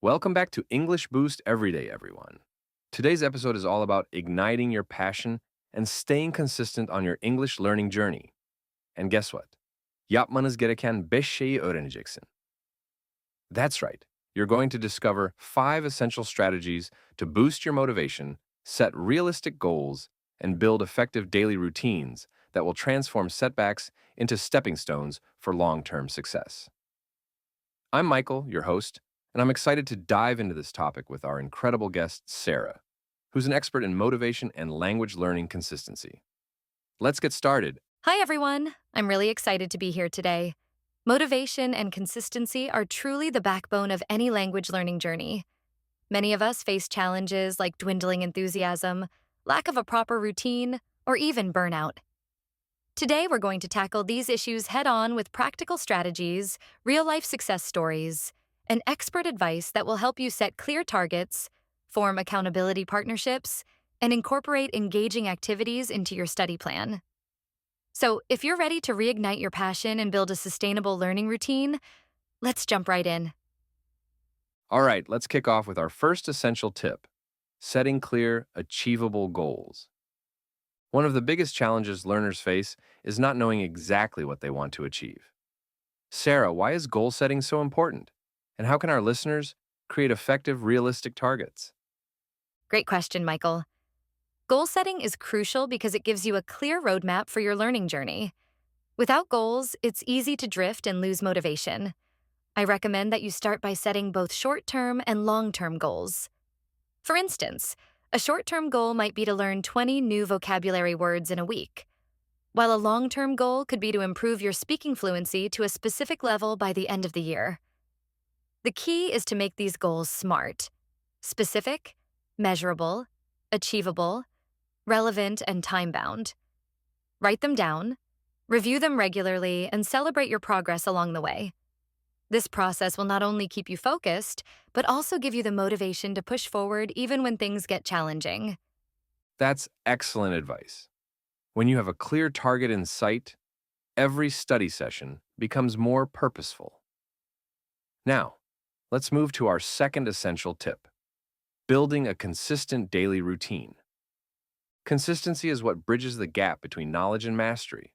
Welcome back to English Boost Everyday, everyone. Today's episode is all about igniting your passion and staying consistent on your English learning journey. And guess what? Yapmanız gereken 5 şeyi öğreneceksin. That's right. You're going to discover 5 essential strategies to boost your motivation, set realistic goals, and build effective daily routines that will transform setbacks into stepping stones for long-term success. I'm Michael, your host, and I'm excited to dive into this topic with our incredible guest, Sarah, who's an expert in motivation and language learning consistency. Let's get started. Hi, everyone. I'm really excited to be here today. Motivation and consistency are truly the backbone of any language learning journey. Many of us face challenges like dwindling enthusiasm, lack of a proper routine, or even burnout. Today, we're going to tackle these issues head on with practical strategies, real life success stories, and expert advice that will help you set clear targets, form accountability partnerships, and incorporate engaging activities into your study plan. So, if you're ready to reignite your passion and build a sustainable learning routine, let's jump right in. All right, let's kick off with our first essential tip, setting clear, achievable goals. One of the biggest challenges learners face is not knowing exactly what they want to achieve. Sarah, why is goal setting so important? And how can our listeners create effective, realistic targets? Great question, Michael. Goal setting is crucial because it gives you a clear roadmap for your learning journey. Without goals, it's easy to drift and lose motivation. I recommend that you start by setting both short term and long term goals. For instance, a short term goal might be to learn 20 new vocabulary words in a week, while a long term goal could be to improve your speaking fluency to a specific level by the end of the year. The key is to make these goals SMART: specific, measurable, achievable, relevant, and time bound. Write them down, review them regularly, and celebrate your progress along the way. This process will not only keep you focused, but also give you the motivation to push forward even when things get challenging. That's excellent advice. When you have a clear target in sight, every study session becomes more purposeful. Now, let's move to our second essential tip, building a consistent daily routine. Consistency is what bridges the gap between knowledge and mastery.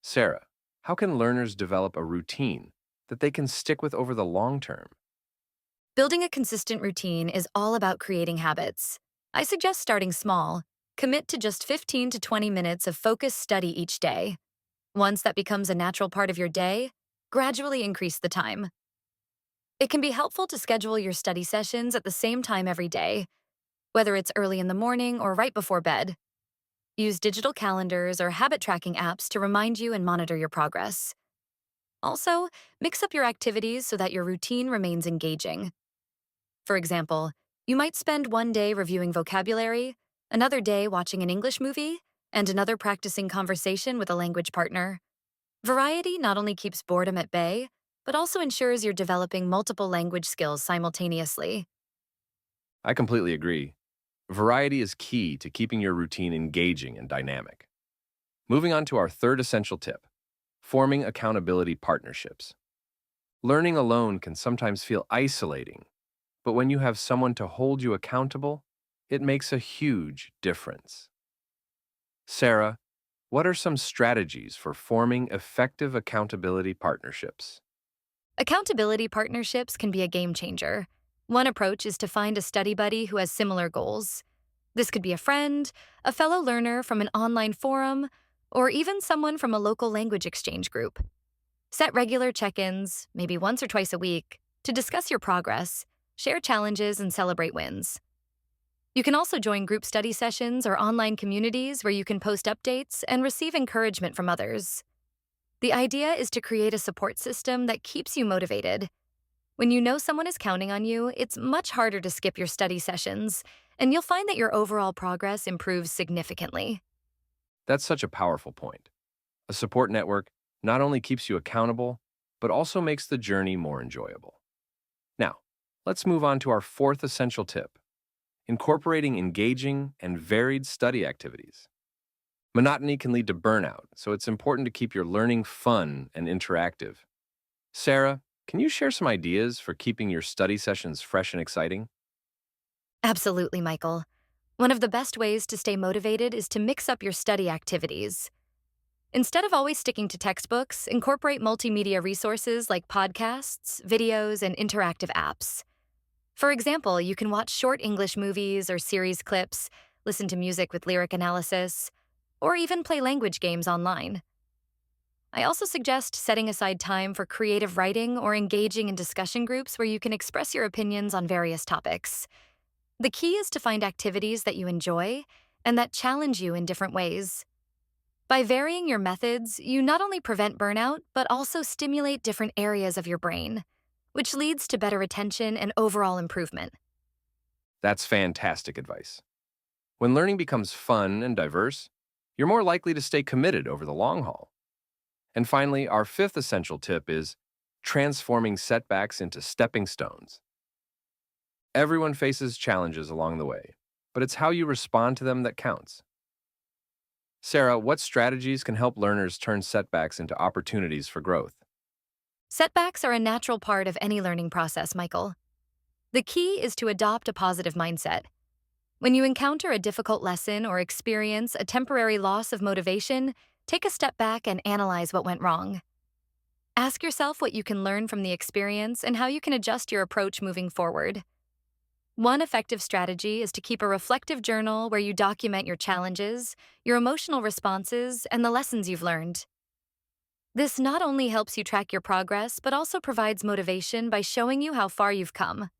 Sarah, how can learners develop a routine that they can stick with over the long term? Building a consistent routine is all about creating habits. I suggest starting small. Commit to just 15 to 20 minutes of focused study each day. Once that becomes a natural part of your day, gradually increase the time. It can be helpful to schedule your study sessions at the same time every day, whether it's early in the morning or right before bed. Use digital calendars or habit tracking apps to remind you and monitor your progress. Also, mix up your activities so that your routine remains engaging. For example, you might spend one day reviewing vocabulary, another day watching an English movie, and another practicing conversation with a language partner. Variety not only keeps boredom at bay, but also ensures you're developing multiple language skills simultaneously. I completely agree. Variety is key to keeping your routine engaging and dynamic. Moving on to our third essential tip, forming accountability partnerships. Learning alone can sometimes feel isolating, but when you have someone to hold you accountable, it makes a huge difference. Sarah, what are some strategies for forming effective accountability partnerships? Accountability partnerships can be a game changer. One approach is to find a study buddy who has similar goals. This could be a friend, a fellow learner from an online forum, or even someone from a local language exchange group. Set regular check-ins, maybe once or twice a week, to discuss your progress, share challenges, and celebrate wins. You can also join group study sessions or online communities where you can post updates and receive encouragement from others. The idea is to create a support system that keeps you motivated. When you know someone is counting on you, it's much harder to skip your study sessions, and you'll find that your overall progress improves significantly. That's such a powerful point. A support network not only keeps you accountable, but also makes the journey more enjoyable. Now, let's move on to our fourth essential tip, incorporating engaging and varied study activities. Monotony can lead to burnout, so it's important to keep your learning fun and interactive. Sarah, Can you share some ideas for keeping your study sessions fresh and exciting? Absolutely, Michael. One of the best ways to stay motivated is to mix up your study activities. Instead of always sticking to textbooks, incorporate multimedia resources like podcasts, videos, and interactive apps. For example, you can watch short English movies or series clips, listen to music with lyric analysis, or even play language games online. I also suggest setting aside time for creative writing or engaging in discussion groups where you can express your opinions on various topics. The key is to find activities that you enjoy and that challenge you in different ways. By varying your methods, you not only prevent burnout, but also stimulate different areas of your brain, which leads to better attention and overall improvement. That's fantastic advice. When learning becomes fun and diverse, you're more likely to stay committed over the long haul. And finally, our fifth essential tip is transforming setbacks into stepping stones. Everyone faces challenges along the way, but it's how you respond to them that counts. Sarah, what strategies can help learners turn setbacks into opportunities for growth? Setbacks are a natural part of any learning process, Michael. The key is to adopt a positive mindset. When you encounter a difficult lesson or experience a temporary loss of motivation, take a step back and analyze what went wrong. Ask yourself what you can learn from the experience and how you can adjust your approach moving forward. One effective strategy is to keep a reflective journal where you document your challenges, your emotional responses, and the lessons you've learned. This not only helps you track your progress, but also provides motivation by showing you how far you've come.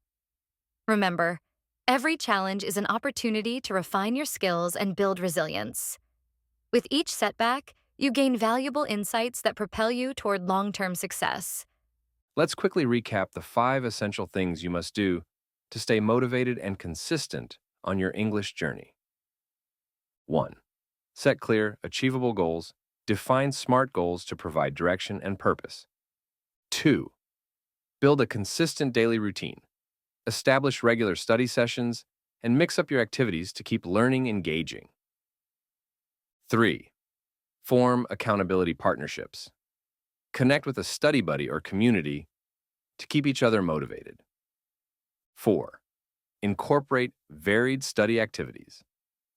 Remember, every challenge is an opportunity to refine your skills and build resilience. With each setback, you gain valuable insights that propel you toward long-term success. Let's quickly recap the 5 essential things you must do to stay motivated and consistent on your English journey. 1. Set clear, achievable goals. Define SMART goals to provide direction and purpose. 2. Build a consistent daily routine. Establish regular study sessions and mix up your activities to keep learning engaging. 3. Form accountability partnerships. Connect with a study buddy or community to keep each other motivated. 4. Incorporate varied study activities.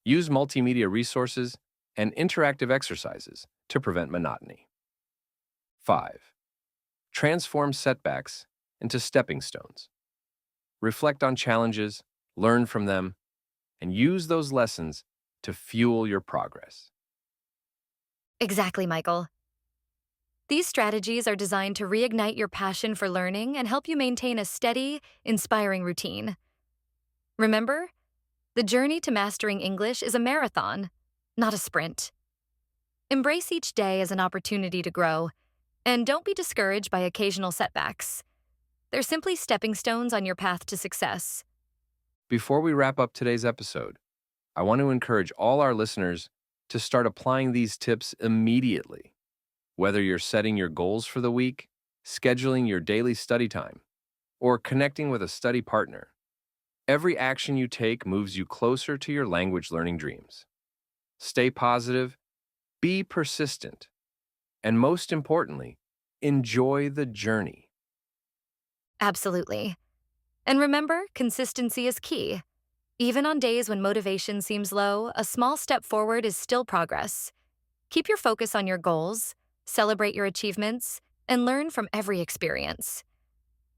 Use multimedia resources and interactive exercises to prevent monotony. 5. Transform setbacks into stepping stones. Reflect on challenges, learn from them, and use those lessons to fuel your progress. Exactly, Michael. These strategies are designed to reignite your passion for learning and help you maintain a steady, inspiring routine. Remember, the journey to mastering English is a marathon, not a sprint. Embrace each day as an opportunity to grow, and don't be discouraged by occasional setbacks. They're simply stepping stones on your path to success. Before we wrap up today's episode, I want to encourage all our listeners to start applying these tips immediately. Whether you're setting your goals for the week, scheduling your daily study time, or connecting with a study partner, every action you take moves you closer to your language learning dreams. Stay positive, be persistent, and most importantly, enjoy the journey. Absolutely. And remember, consistency is key. Even on days when motivation seems low, a small step forward is still progress. Keep your focus on your goals, celebrate your achievements, and learn from every experience.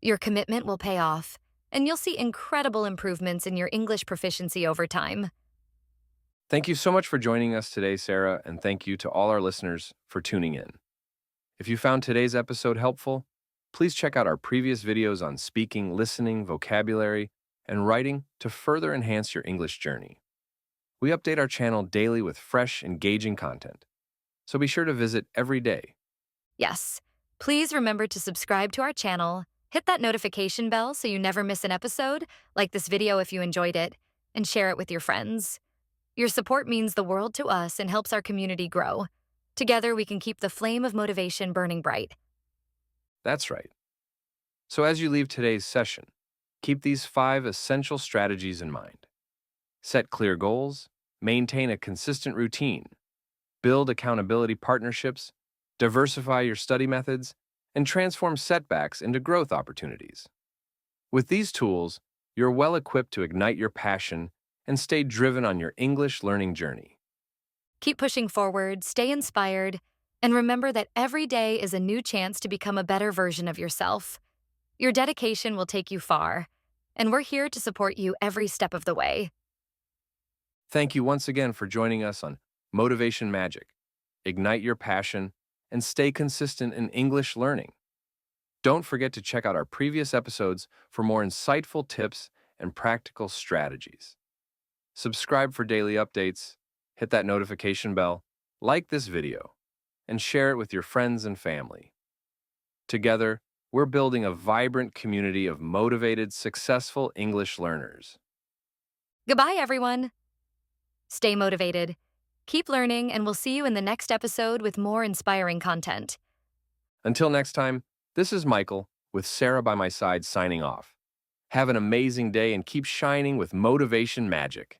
Your commitment will pay off, and you'll see incredible improvements in your English proficiency over time. Thank you so much for joining us today, Sarah, and thank you to all our listeners for tuning in. If you found today's episode helpful, please check out our previous videos on speaking, listening, vocabulary, and writing to further enhance your English journey. We update our channel daily with fresh, engaging content, so be sure to visit every day. Yes, please remember to subscribe to our channel, hit that notification bell so you never miss an episode, like this video if you enjoyed it, and share it with your friends. Your support means the world to us and helps our community grow. Together, we can keep the flame of motivation burning bright. That's right. So as you leave today's session, keep these 5 essential strategies in mind. Set clear goals, maintain a consistent routine, build accountability partnerships, diversify your study methods, and transform setbacks into growth opportunities. With these tools, you're well equipped to ignite your passion and stay driven on your English learning journey. Keep pushing forward, stay inspired, and remember that every day is a new chance to become a better version of yourself. Your dedication will take you far, and we're here to support you every step of the way. Thank you once again for joining us on Motivation Magic. Ignite your passion and stay consistent in English learning. Don't forget to check out our previous episodes for more insightful tips and practical strategies. Subscribe for daily updates, hit that notification bell, like this video, and share it with your friends and family. Together, we're building a vibrant community of motivated, successful English learners. Goodbye, everyone. Stay motivated, keep learning, and we'll see you in the next episode with more inspiring content. Until next time, this is Michael, with Sarah by my side signing off. Have an amazing day and keep shining with motivation magic.